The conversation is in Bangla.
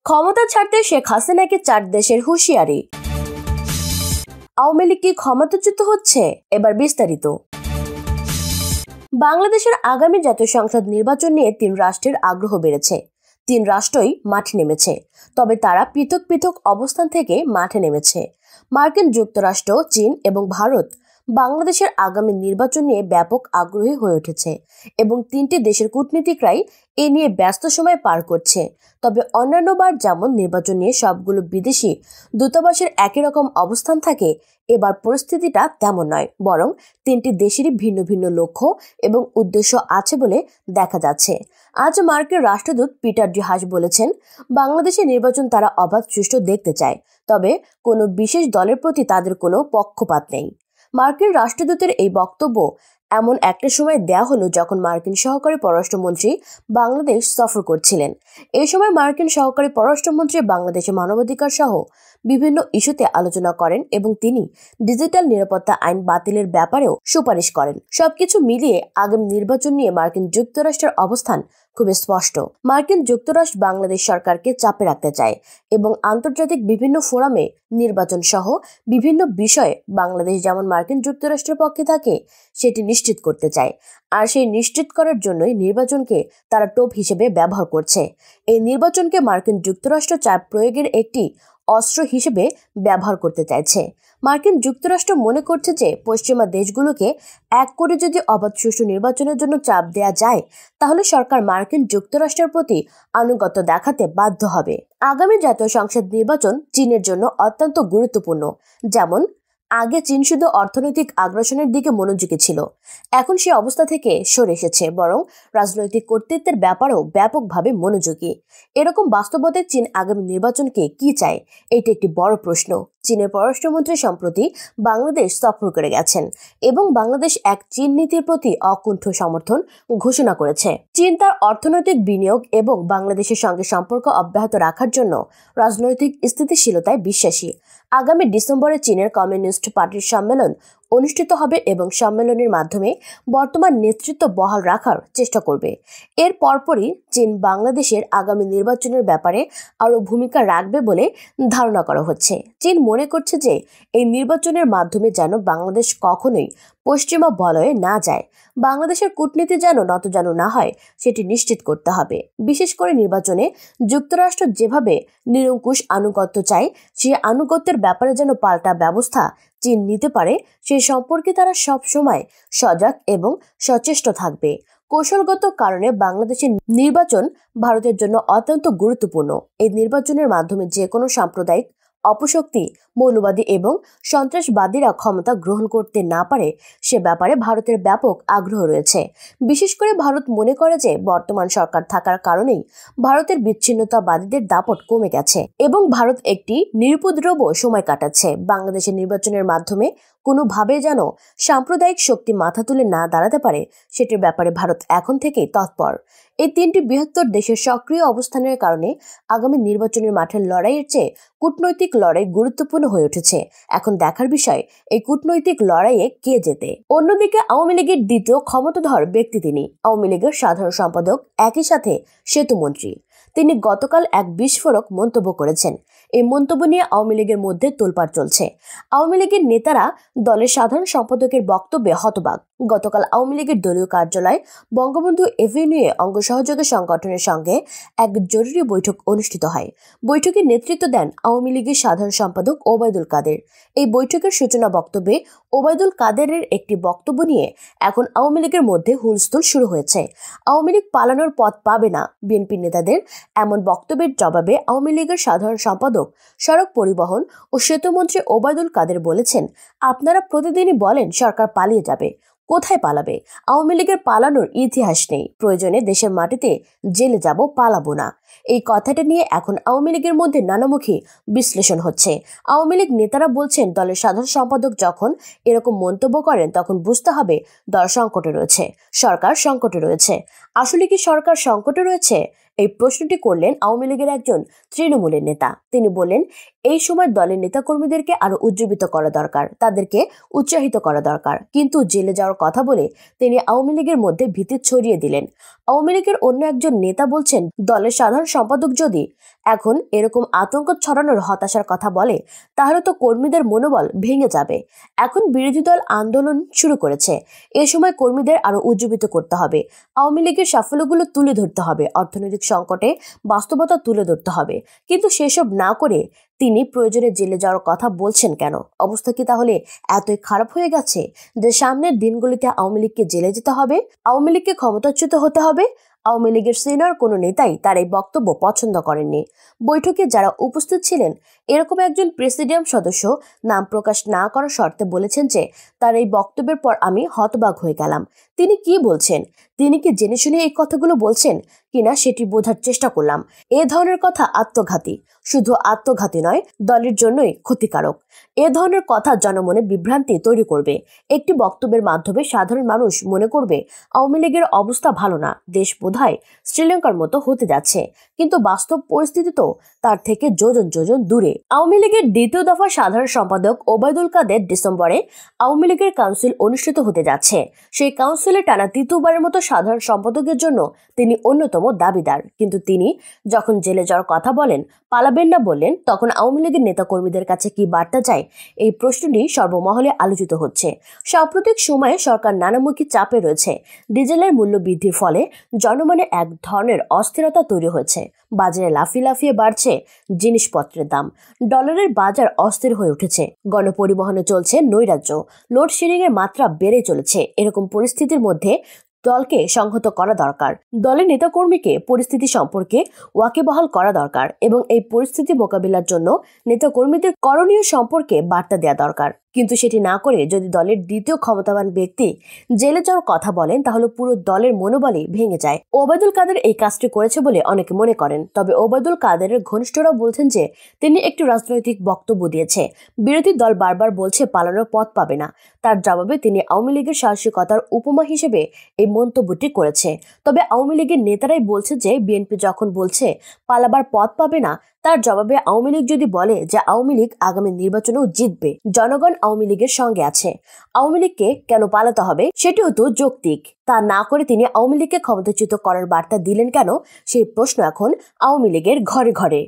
ক্ষমতা ছাড়তে শেখ হাসিনাকে 4 দেশের হুঁশিয়ারি। আওয়ামী লীগ কি ক্ষমতাচ্যুত হচ্ছে? এবার বিস্তারিত। বাংলাদেশের আগামী জাতীয় সংসদ নির্বাচন নিয়ে 3 রাষ্ট্রের আগ্রহ বেড়েছে। 3 রাষ্ট্রই মাঠে নেমেছে, তবে তারা পৃথক পৃথক অবস্থান থেকে মাঠে নেমেছে। মার্কিন যুক্তরাষ্ট্র, চীন এবং ভারত বাংলাদেশের আগামী নির্বাচন নিয়ে ব্যাপক আগ্রহী হয়ে উঠেছে এবং 3টি দেশের কূটনীতিকরাই এ নিয়ে ব্যস্ত সময় পার করছে। তবে অন্যান্যবার যেমন নির্বাচন নিয়ে সবগুলো বিদেশি দূতাবাসের একই রকম অবস্থান থাকে, এবার পরিস্থিতিটা তেমন নয়, বরং 3টি দেশেরই ভিন্ন ভিন্ন লক্ষ্য এবং উদ্দেশ্য আছে বলে দেখা যাচ্ছে। আজ মার্কিন রাষ্ট্রদূত পিটার ডি হাস বলেছেন, বাংলাদেশের নির্বাচন তারা অবাধ সুষ্ঠু দেখতে চায়, তবে কোনো বিশেষ দলের প্রতি তাদের কোনো পক্ষপাত নেই। মার্কিন রাষ্ট্রদূতের এই বক্তব্য এমন একটা সময় দেয়া হলো যখন মার্কিন সহকারী পররাষ্ট্রমন্ত্রী বাংলাদেশ সফর করছিলেন। এই সময় মার্কিন সহকারী পররাষ্ট্রমন্ত্রী বাংলাদেশে মানবাধিকার সহ বিভিন্ন ইস্যুতে আলোচনা করেন এবং তিনি ডিজিটাল নিরাপত্তা আইন বাতিলের ব্যাপারেও সুপারিশ করেন। সবকিছু মিলিয়ে আগামী নির্বাচন নিয়ে মার্কিন যুক্তরাষ্ট্রের অবস্থান খুবই স্পষ্ট। মার্কিন যুক্তরাষ্ট্র বাংলাদেশ সরকারকে চাপে রাখতে চায় এবং আন্তর্জাতিক বিভিন্ন ফোরামে নির্বাচন সহ বিভিন্ন বিষয়ে বাংলাদেশ যেমন মার্কিন যুক্তরাষ্ট্রের পক্ষে থাকে সেটি নিশ্চিত করতে চায়। আর সেই নিশ্চিত করার জন্যই নির্বাচনকে তারা টোপ হিসেবে ব্যবহার করছে। এই নির্বাচনকে মার্কিন যুক্তরাষ্ট্র চাপ প্রয়োগের একটি অস্ত্র হিসেবে ব্যবহার করতে চাইছে। মার্কিন যুক্তরাষ্ট্র মনে করছে যে পশ্চিমা দেশগুলোকে এক করে যদি অবাধ সুষ্ঠু নির্বাচনের জন্য চাপ দেয়া যায়, তাহলে সরকার মার্কিন যুক্তরাষ্ট্রের প্রতি আনুগত্য দেখাতে বাধ্য হবে। আগামী জাতীয় সংসদ নির্বাচন চীনের জন্য অত্যন্ত গুরুত্বপূর্ণ। যেমন আগে চীন শুধু অর্থনৈতিক আগ্রাসনের দিকে মনোযোগী ছিল, এখন সে অবস্থা থেকে সরে এসেছে, বরং রাজনৈতিক কর্তৃত্বের ব্যাপারেও ব্যাপকভাবে মনোযোগী। এরকম বাস্তবতায় চীন আগামী নির্বাচনকে কি চায়, এটি একটি বড় প্রশ্ন। চীনের পররাষ্ট্রমন্ত্রী সম্প্রতি বাংলাদেশ সফর করে গেছেন এবং বাংলাদেশ এক চীন নীতির প্রতি অকুণ্ঠ সমর্থন ঘোষণা করেছে। চীন তার অর্থনৈতিক বিনিয়োগ এবং বাংলাদেশের সঙ্গে সম্পর্ক অব্যাহত রাখার জন্য রাজনৈতিক স্থিতিশীলতায় বিশ্বাসী। আগামী ডিসেম্বরে চীনের কমিউনিস্ট পার্টির সম্মেলন অনুষ্ঠিত হবে এবং সম্মেলনের মাধ্যমে বর্তমান নেতৃত্ব বহাল রাখার চেষ্টা করবে। এর পরপরই চীন বাংলাদেশের আগামী নির্বাচনের ব্যাপারে আরও ভূমিকা রাখবে বলে ধারণা করা হচ্ছে। চীন মনে করছে যে এই নির্বাচনের মাধ্যমে যেন বাংলাদেশ কখনোই পশ্চিমা বলয়ে না যায়, বাংলাদেশের কূটনীতি যেন নতজানু না হয় সেটি নিশ্চিত করতে হবে। বিশেষ করে নির্বাচনে যুক্তরাষ্ট্র যেভাবে নিরঙ্কুশ আনুগত্য চায়, সেই আনুগত্যের ব্যাপারে যেন পাল্টা ব্যবস্থা চীন নিতে পারে সে সম্পর্কে তারা সব সময় সজাগ এবং সচেষ্ট থাকবে। কৌশলগত কারণে বাংলাদেশের নির্বাচন ভারতের জন্য অত্যন্ত গুরুত্বপূর্ণ। এই নির্বাচনের মাধ্যমে যে কোনো সাম্প্রদায়িক অপশক্তি, মৌলবাদী এবং সন্ত্রাসবাদীরা ক্ষমতা গ্রহণ করতে না পারে সে ব্যাপারে ভারতের ব্যাপক আগ্রহ রয়েছে। বিশেষ করে ভারত মনে করে যে বর্তমান সরকার থাকার কারণেই ভারতের বিচ্ছিন্নতাবাদীদের দাপট কমে গেছে এবং ভারত একটি নিরুপদ্রব সময় কাটাচ্ছে। বাংলাদেশের নির্বাচনের মাধ্যমে কোনোভাবে যেন সাম্প্রদায়িক শক্তি মাথা তুলে না দাঁড়াতে পারে সেটির ব্যাপারে ভারত এখন থেকেই তৎপর। এই 3টি বৃহত্তর দেশের সক্রিয় অবস্থানের কারণে আগামী নির্বাচনের মাঠের লড়াইয়ের চেয়ে কূটনৈতিক লড়াই গুরুত্বপূর্ণ হয়ে উঠেছে। এখন দেখার বিষয় এই কূটনৈতিক লড়াইয়ে কে জেতে। অন্যদিকে আওয়ামী লীগের দ্বিতীয় ক্ষমতাধর ব্যক্তি তিনি, আওয়ামী লীগের সাধারণ সম্পাদক, একই সাথে সেতুমন্ত্রী। তিনি গতকাল এক বিস্ফোরক মন্তব্য করেছেন। এই মন্তব্য নিয়ে আওয়ামী লীগের মধ্যে তোলপাড় চলছে। আওয়ামী লীগের নেতারা দলের সাধারণ সম্পাদকের বক্তব্যে হতবাক। গতকাল আওয়ামী লীগের দলীয় কার্যালয় বঙ্গবন্ধু এভিনিউয়ে অঙ্গ সহযোগী সংগঠনের সঙ্গে এক জরুরি বৈঠক অনুষ্ঠিত হয়। বৈঠকে নেতৃত্ব দেন আওয়ামী লীগের সাধারণ সম্পাদক ওবায়দুল কাদের। এই বৈঠকের সূচনা বক্তব্যে ওবায়দুল কাদেরের একটি বক্তব্য নিয়ে এখন আওয়ামী লীগের মধ্যে হুলস্থুল শুরু হয়েছে। আওয়ামী লীগ পালানোর পথ পাবে না, বিএনপি নেতাদের এমন বক্তব্যের জবাবে আওয়ামী লীগের সাধারণ সম্পাদক, সড়ক পরিবহন ও সেতুমন্ত্রী ওবায়দুল কাদের বলেছেন, আপনারা প্রতিদিনই বলেন সরকার পালিয়ে যাবে, কোথায় পালাবে? আওয়ামী লীগের পালানোর ইতিহাস নেই, প্রয়োজনে দেশের মাটিতে জেলে যাব, পালাবো না। এই কথাটা নিয়ে এখন আওয়ামী লীগের মধ্যে নানামুখী বিশ্লেষণ হচ্ছে। আওয়ামী লীগ নেতারা বলছেন, দলের সাধারণ সম্পাদক যখন এরকম মন্তব্য করেন তখন বুঝতে হবে দল সংকটে রয়েছে, সরকার সংকটে রয়েছে। আসলে কি সরকার সংকটে রয়েছে? এই প্রশ্নটি করলেন আওয়ামী লীগের একজন তৃণমূলের নেতা। তিনি বললেন, এই সময় দলের নেতাকর্মীদেরকে আরো উজ্জীবিত করা দরকার, তাদেরকে উৎসাহিত করা দরকার। কিন্তু জেলে যাওয়ার কথা বলে তিনি আওয়ামী লীগের মধ্যে ভীতি ছড়িয়ে দিলেন। আওয়ামী লীগের অন্য একজন নেতা বলছেন, দলের সাধারণ সম্পাদক যদি এখন এরকম আতঙ্ক ছড়ানোর হতাশার কথা বলে, তাহলে তো কর্মীদের মনোবল ভেঙে যাবে। এখন বিরোধী দল আন্দোলন শুরু করেছে। এ সময় কর্মীদের আরো উজ্জীবিত করতে হবে, আওয়ামী লীগের সাফল্যগুলো তুলে ধরতে হবে, অর্থনৈতিক সংকটে বাস্তবতা তুলে ধরতে হবে। কিন্তু সেসব না করে তিনি প্রয়োজনে জেলে যাওয়ার কথা বলছেন কেন? অবস্থা কি তাহলে এতই খারাপ হয়ে গেছে যে সামনের দিনগুলিতে আওয়ামী লীগকে জেলে যেতে হবে, আওয়ামী লীগকে ক্ষমতাচ্যুত হতে হবে? আওয়ামী লীগের সিনিয়র কোনো নেতাই তার এই বক্তব্য পছন্দ করেননি। বৈঠকে যারা উপস্থিত ছিলেন এরকম একজন প্রেসিডিয়াম সদস্য নাম প্রকাশ না করার শর্তে বলেছেন যে তার এই বক্তব্যের পর আমি হতবাক হয়ে গেলাম। তিনি কি বলছেন, তিনি কি জেনে শুনে এই কথাগুলো বলছেন কিনা সেটি বোঝার চেষ্টা করলাম। এ ধরনের কথা আত্মঘাতী, শুধু আত্মঘাতী নয়, দলের জন্যই ক্ষতিকারক। এ ধরনের কথা জনমনে বিভ্রান্তি তৈরি করবে। একটি বক্তব্যের মাধ্যমে সাধারণ মানুষ মনে করবে আওয়ামী লীগের অবস্থা ভালো না, দেশ বোধহয় শ্রীলঙ্কার মতো হতে যাচ্ছে। কিন্তু বাস্তব পরিস্থিতি তো তার থেকে যোজন যোজন দূরে। আওয়ামী লীগের দ্বিতীয় দফা সাধারণ সম্পাদক ওবায়দুল কাদের ডিসেম্বরে আওয়ামী লীগের কাউন্সিল অনুষ্ঠিত হতে যাচ্ছে। সেই কাউন্সিলে টানা তৃতীয়বারের মতো সাধারণ সম্পাদকের জন্য তিনি অন্যতম দাবিদার। কিন্তু তিনি যখন জেলে যাওয়ার কথা বলেন, পালাবেন না বললেন, তখন আওয়ামী লীগের নেতাকর্মীদের কাছে কি বার্তা যায়? এই প্রশ্নটি সর্বমহলে আলোচিত হচ্ছে। সাম্প্রতিক সময়ে সরকার নানামুখী চাপে রয়েছে। ডিজেলের মূল্য বৃদ্ধির ফলে জনমনে এক ধরনের অস্থিরতা তৈরি হয়েছে। বাজারে লাফিয়ে লাফিয়ে বাড়ছে জিনিসপত্রের দাম, ডলারের বাজার অস্থির হয়ে উঠেছে, গণপরিবহনে চলছে নৈরাজ্য, লোডশেডিং এর মাত্রা বেড়ে চলেছে। এরকম পরিস্থিতির মধ্যে দলকে সংহত করা দরকার, দলের নেতাকর্মীকে পরিস্থিতি সম্পর্কে ওয়াকিবহাল করা দরকার এবং এই পরিস্থিতি মোকাবিলার জন্য নেতাকর্মীদের করণীয় সম্পর্কে বার্তা দেওয়া দরকার। কিন্তু সেটি না করে যদি দলের দ্বিতীয় ক্ষমতাবান ব্যক্তি জেলে যাওয়ার কথা বলেন, তাহলে পুরো দলের মনোবলই ভেঙে যায়। ওবায়দুল কাদের এই কাজটি করেছে বলে অনেকে মনে করেন। তবে ওবায়দুল কাদেরের ঘনিষ্ঠরা বলছেন যে তিনি একটি রাজনৈতিক বক্তব্য দিয়েছে। বিরোধী দল বারবার বলছে পালানোর পথ পাবে না। তার জবাবে তিনি আওয়ামী লীগের সাহসিকতার উপমা হিসেবে এই মন্তব্যটি করেছে। তবে আওয়ামী লীগের নেতারাই বলছে যে বিএনপি যখন বলছে পালাবার পথ পাবে না, তার জবাবে আওয়ামী লীগ যদি বলে যে আওয়ামী লীগ আগামী নির্বাচনেও জিতবে, জনগণ আওয়ামী লীগের সঙ্গে আছে, আওয়ামী লীগকে কেন পালাতে হবে? সেটি হতো যৌক্তিক। তা না করে তিনি আওয়ামী লীগকে ক্ষমতাচ্যুত করার বার্তা দিলেন কেন? সেই প্রশ্ন এখন আওয়ামী লীগের ঘরে ঘরে।